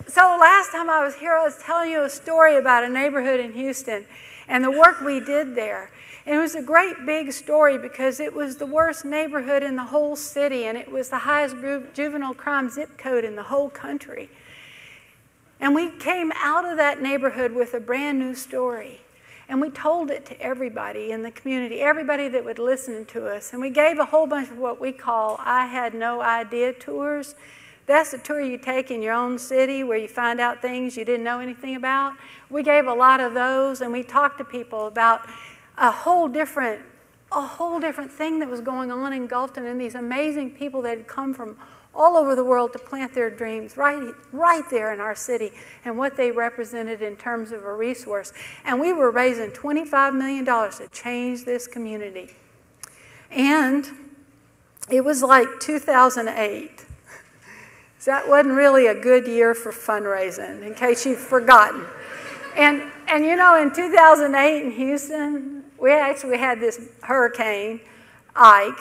So last time I was here, I was telling you a story about a neighborhood in Houston and the work we did there. And it was a great big story because it was the worst neighborhood in the whole city, and it was the highest juvenile crime zip code in the whole country. And we came out of that neighborhood with a brand new story. And we told it to everybody in the community, everybody that would listen to us. And we gave a whole bunch of what we call I had no idea tours. That's the tour you take in your own city where you find out things you didn't know anything about. We gave a lot of those, and we talked to people about a whole different thing that was going on in Gulfton, and these amazing people that had come from all over the world to plant their dreams right there in our city, and what they represented in terms of a resource. And we were raising $25 million to change this community. And it was like 2008. So that wasn't really a good year for fundraising, in case you've forgotten. And you know, in 2008 in Houston, we actually had this hurricane, Ike.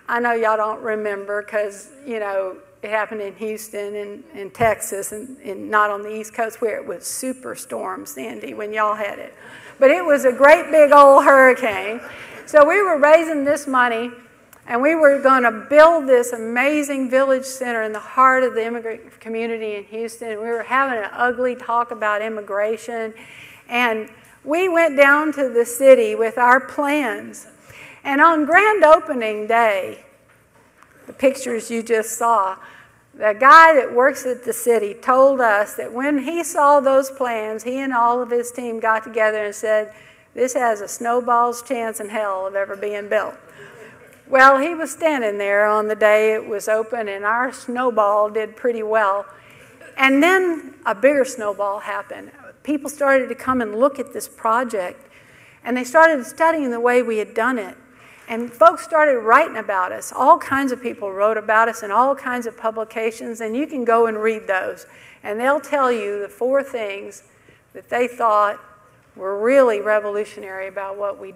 I know y'all don't remember because, you know, it happened in Houston and in Texas and not on the East Coast where it was Superstorm Sandy when y'all had it. But it was a great big old hurricane. So we were raising this money, and we were going to build this amazing village center in the heart of the immigrant community in Houston. We were having an ugly talk about immigration. And we went down to the city with our plans. And on grand opening day, the pictures you just saw, the guy that works at the city told us that when he saw those plans, he and all of his team got together and said, this has a snowball's chance in hell of ever being built. Well, he was standing there on the day it was open, and our snowball did pretty well. And then a bigger snowball happened. People started to come and look at this project, and they started studying the way we had done it. And folks started writing about us. All kinds of people wrote about us in all kinds of publications, and you can go and read those. And they'll tell you the 4 things that they thought were really revolutionary about what we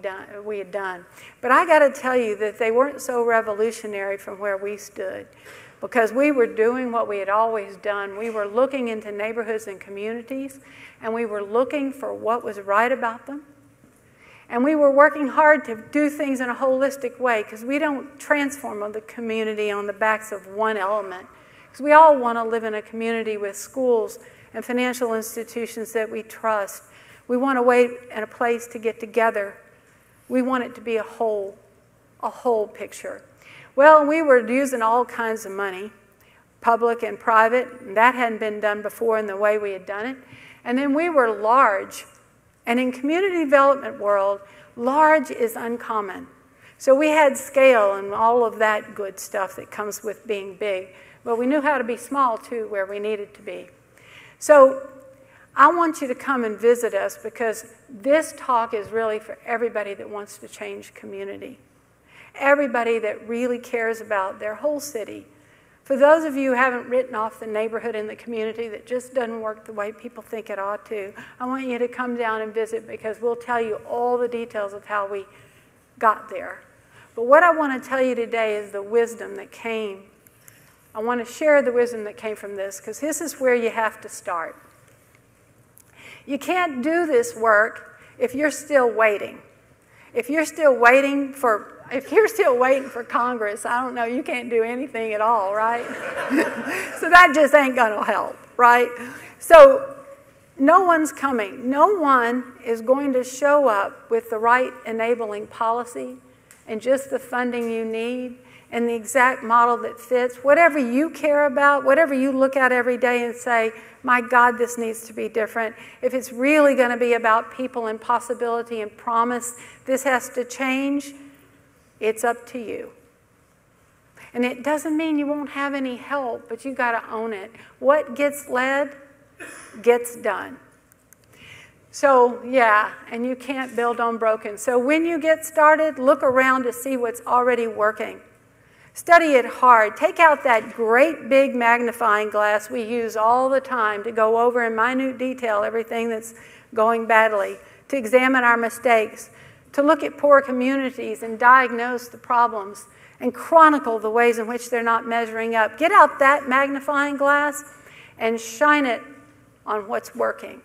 had done. But I got to tell you that they weren't so revolutionary from where we stood, because we were doing what we had always done. We were looking into neighborhoods and communities, and we were looking for what was right about them. And we were working hard to do things in a holistic way, because we don't transform the community on the backs of one element. Because we all want to live in a community with schools and financial institutions that we trust. We want a way and a place to get together. We want it to be a whole picture. Well, we were using all kinds of money, public and private, and that hadn't been done before in the way we had done it. And then we were large. And in community development world, large is uncommon. So we had scale and all of that good stuff that comes with being big. But we knew how to be small, too, where we needed to be. So I want you to come and visit us, because this talk is really for everybody that wants to change community. Everybody that really cares about their whole city. For those of you who haven't written off the neighborhood and the community that just doesn't work the way people think it ought to, I want you to come down and visit, because we'll tell you all the details of how we got there. But what I want to tell you today is the wisdom that came. I want to share the wisdom that came from this, because this is where you have to start. You can't do this work if you're still waiting. If you're still waiting for Congress, I don't know, you can't do anything at all, right? So that just ain't going to help, right? So no one's coming. No one is going to show up with the right enabling policy and just the funding you need and the exact model that fits. Whatever you care about, whatever you look at every day and say, my God, this needs to be different. If it's really going to be about people and possibility and promise, this has to change. It's up to you. And it doesn't mean you won't have any help, but you got to own it. What gets led gets done. So, yeah, and you can't build on broken. So when you get started, look around to see what's already working. Study it hard. Take out that great big magnifying glass we use all the time to go over in minute detail everything that's going badly, to examine our mistakes, to look at poor communities and diagnose the problems and chronicle the ways in which they're not measuring up. Get out that magnifying glass and shine it on what's working.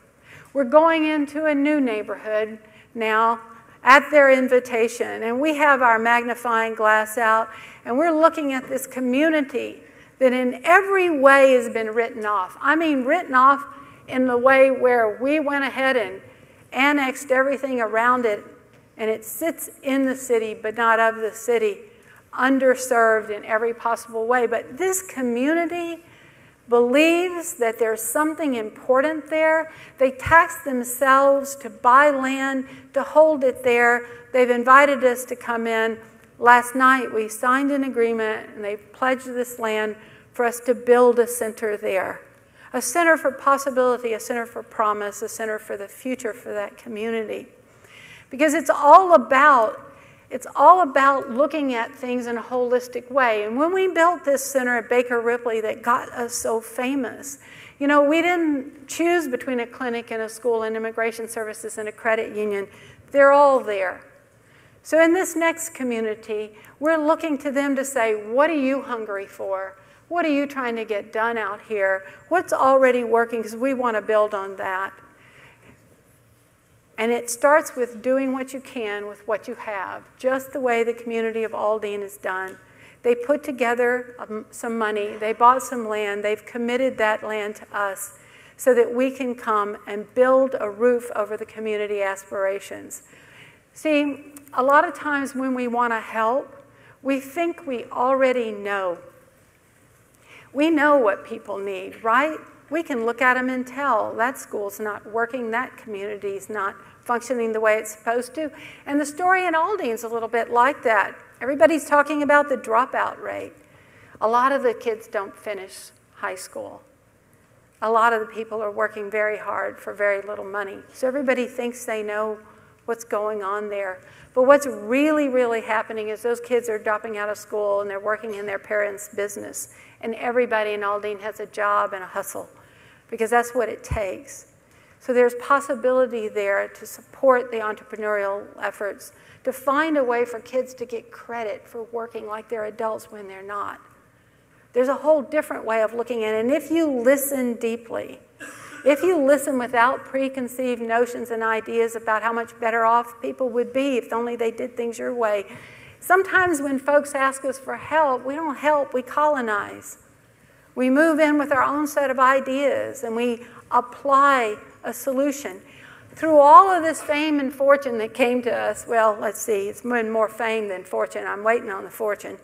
We're going into a new neighborhood now at their invitation, and we have our magnifying glass out, and we're looking at this community that in every way has been written off. I mean, written off in the way where we went ahead and annexed everything around it, and it sits in the city but not of the city, underserved in every possible way. But this community believes that there's something important there. They tax themselves to buy land, to hold it there. They've invited us to come in. Last night we signed an agreement and they pledged this land for us to build a center there. A center for possibility, a center for promise, a center for the future for that community. Because it's all about looking at things in a holistic way. And when we built this center at Baker Ripley that got us so famous, you know, we didn't choose between a clinic and a school and immigration services and a credit union. They're all there. So in this next community, we're looking to them to say, what are you hungry for? What are you trying to get done out here? What's already working? Because we want to build on that. And it starts with doing what you can with what you have, just the way the community of Aldine has done. They put together some money. They bought some land. They've committed that land to us so that we can come and build a roof over the community aspirations. See, a lot of times when we want to help, we think we already know. We know what people need, right? We can look at them and tell that school's not working, that community's not functioning the way it's supposed to. And the story in Aldine's a little bit like that. Everybody's talking about the dropout rate. A lot of the kids don't finish high school. A lot of the people are working very hard for very little money. So everybody thinks they know what's going on there. But what's really, really happening is those kids are dropping out of school and they're working in their parents' business. And everybody in Aldine has a job and a hustle because that's what it takes. So there's possibility there to support the entrepreneurial efforts, to find a way for kids to get credit for working like they're adults when they're not. There's a whole different way of looking at it. And if you listen deeply, if you listen without preconceived notions and ideas about how much better off people would be if only they did things your way, sometimes when folks ask us for help, we don't help, we colonize. We move in with our own set of ideas and we apply a solution. Through all of this fame and fortune that came to us, well, let's see, it's been more fame than fortune. I'm waiting on the fortune.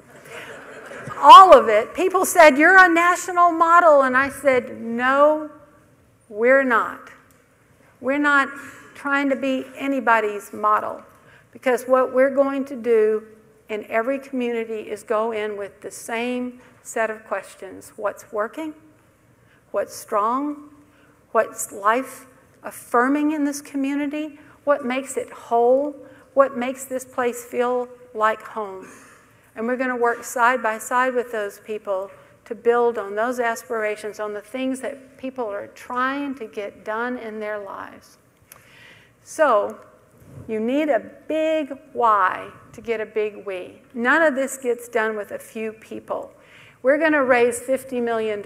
All of it, people said, you're a national model. And I said, no, we're not. We're not trying to be anybody's model. Because what we're going to do in every community is go in with the same set of questions. What's working? What's strong? What's life-affirming in this community? What makes it whole? What makes this place feel like home? And we're going to work side by side with those people to build on those aspirations, on the things that people are trying to get done in their lives. So you need a big why to get a big we. None of this gets done with a few people. We're going to raise $50 million.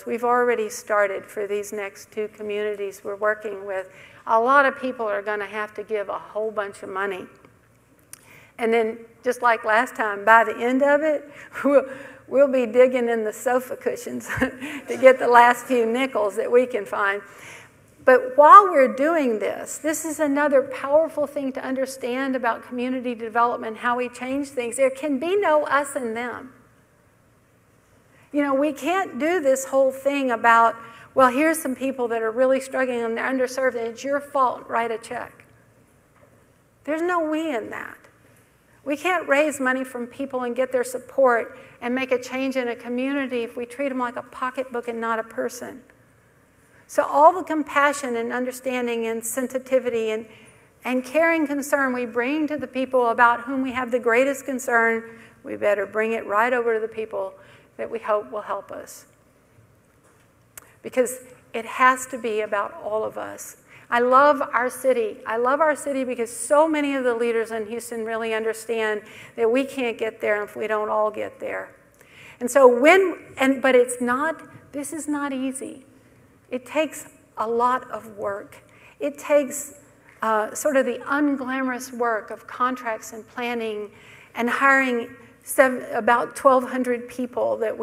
We've already started for these next two communities we're working with. A lot of people are going to have to give a whole bunch of money. And then, just like last time, by the end of it, we'll be digging in the sofa cushions to get the last few nickels that we can find. But while we're doing this, this is another powerful thing to understand about community development, how we change things. There can be no us and them. You know, we can't do this whole thing about, well, here's some people that are really struggling and they're underserved and it's your fault, write a check. There's no we in that. We can't raise money from people and get their support and make a change in a community if we treat them like a pocketbook and not a person. So all the compassion and understanding and sensitivity and caring concern we bring to the people about whom we have the greatest concern, we better bring it right over to the people that we hope will help us. Because it has to be about all of us. I love our city. I love our city because so many of the leaders in Houston really understand that we can't get there if we don't all get there. And so but this is not easy. It takes a lot of work. It takes sort of the unglamorous work of contracts and planning and hiring about 1,200 people that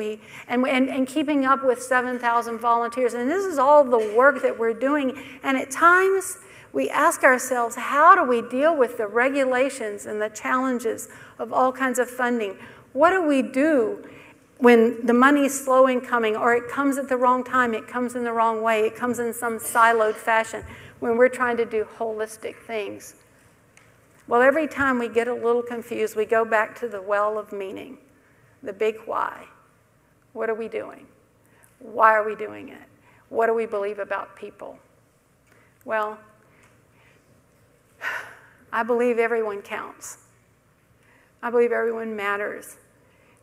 and keeping up with 7,000 volunteers. And this is all the work that we're doing. And at times, we ask ourselves, how do we deal with the regulations and the challenges of all kinds of funding? What do we do when the money's slow in coming, or it comes at the wrong time, it comes in the wrong way, it comes in some siloed fashion, when we're trying to do holistic things? Well, every time we get a little confused, we go back to the well of meaning, the big why. What are we doing? Why are we doing it? What do we believe about people? Well, I believe everyone counts. I believe everyone matters.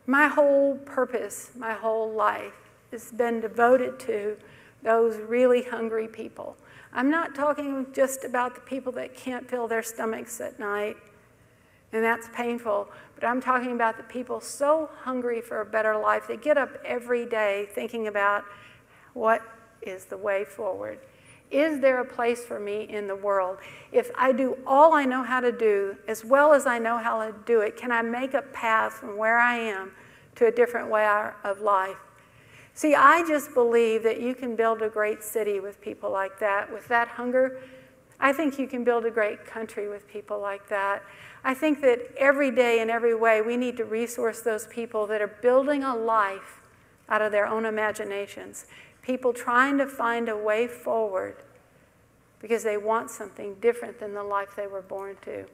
My whole purpose, my whole life has been devoted to those really hungry people. I'm not talking just about the people that can't fill their stomachs at night, and that's painful, but I'm talking about the people so hungry for a better life. They get up every day thinking about, what is the way forward? Is there a place for me in the world? If I do all I know how to do, as well as I know how to do it, can I make a path from where I am to a different way of life? See, I just believe that you can build a great city with people like that, with that hunger. I think you can build a great country with people like that. I think that every day in every way, we need to resource those people that are building a life out of their own imaginations. People trying to find a way forward because they want something different than the life they were born to.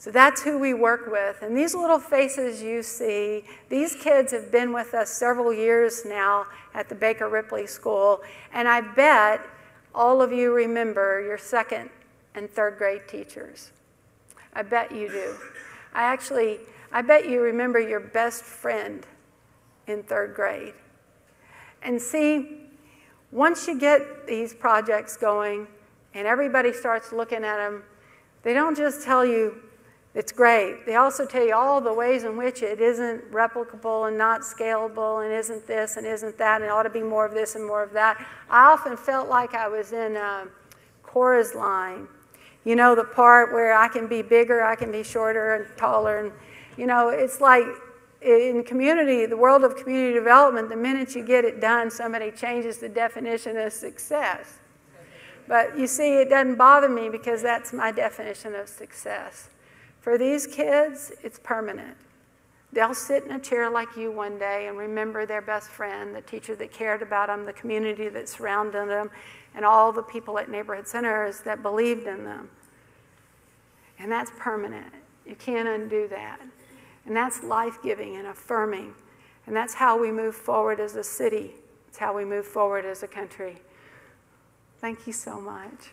So that's who we work with. And these little faces you see, these kids have been with us several years now at the Baker Ripley School. And I bet all of you remember your second and third grade teachers. I bet you do. I bet you remember your best friend in third grade. And see, once you get these projects going and everybody starts looking at them, they don't just tell you it's great. They also tell you all the ways in which it isn't replicable and not scalable and isn't this and isn't that and it ought to be more of this and more of that. I often felt like I was in Cora's line. You know, the part where I can be bigger, I can be shorter and taller. And, you know, it's like in community, the world of community development, the minute you get it done, somebody changes the definition of success. But you see, it doesn't bother me because that's my definition of success. For these kids, it's permanent. They'll sit in a chair like you one day and remember their best friend, the teacher that cared about them, the community that surrounded them, and all the people at neighborhood centers that believed in them. And that's permanent. You can't undo that. And that's life-giving and affirming. And that's how we move forward as a city. It's how we move forward as a country. Thank you so much.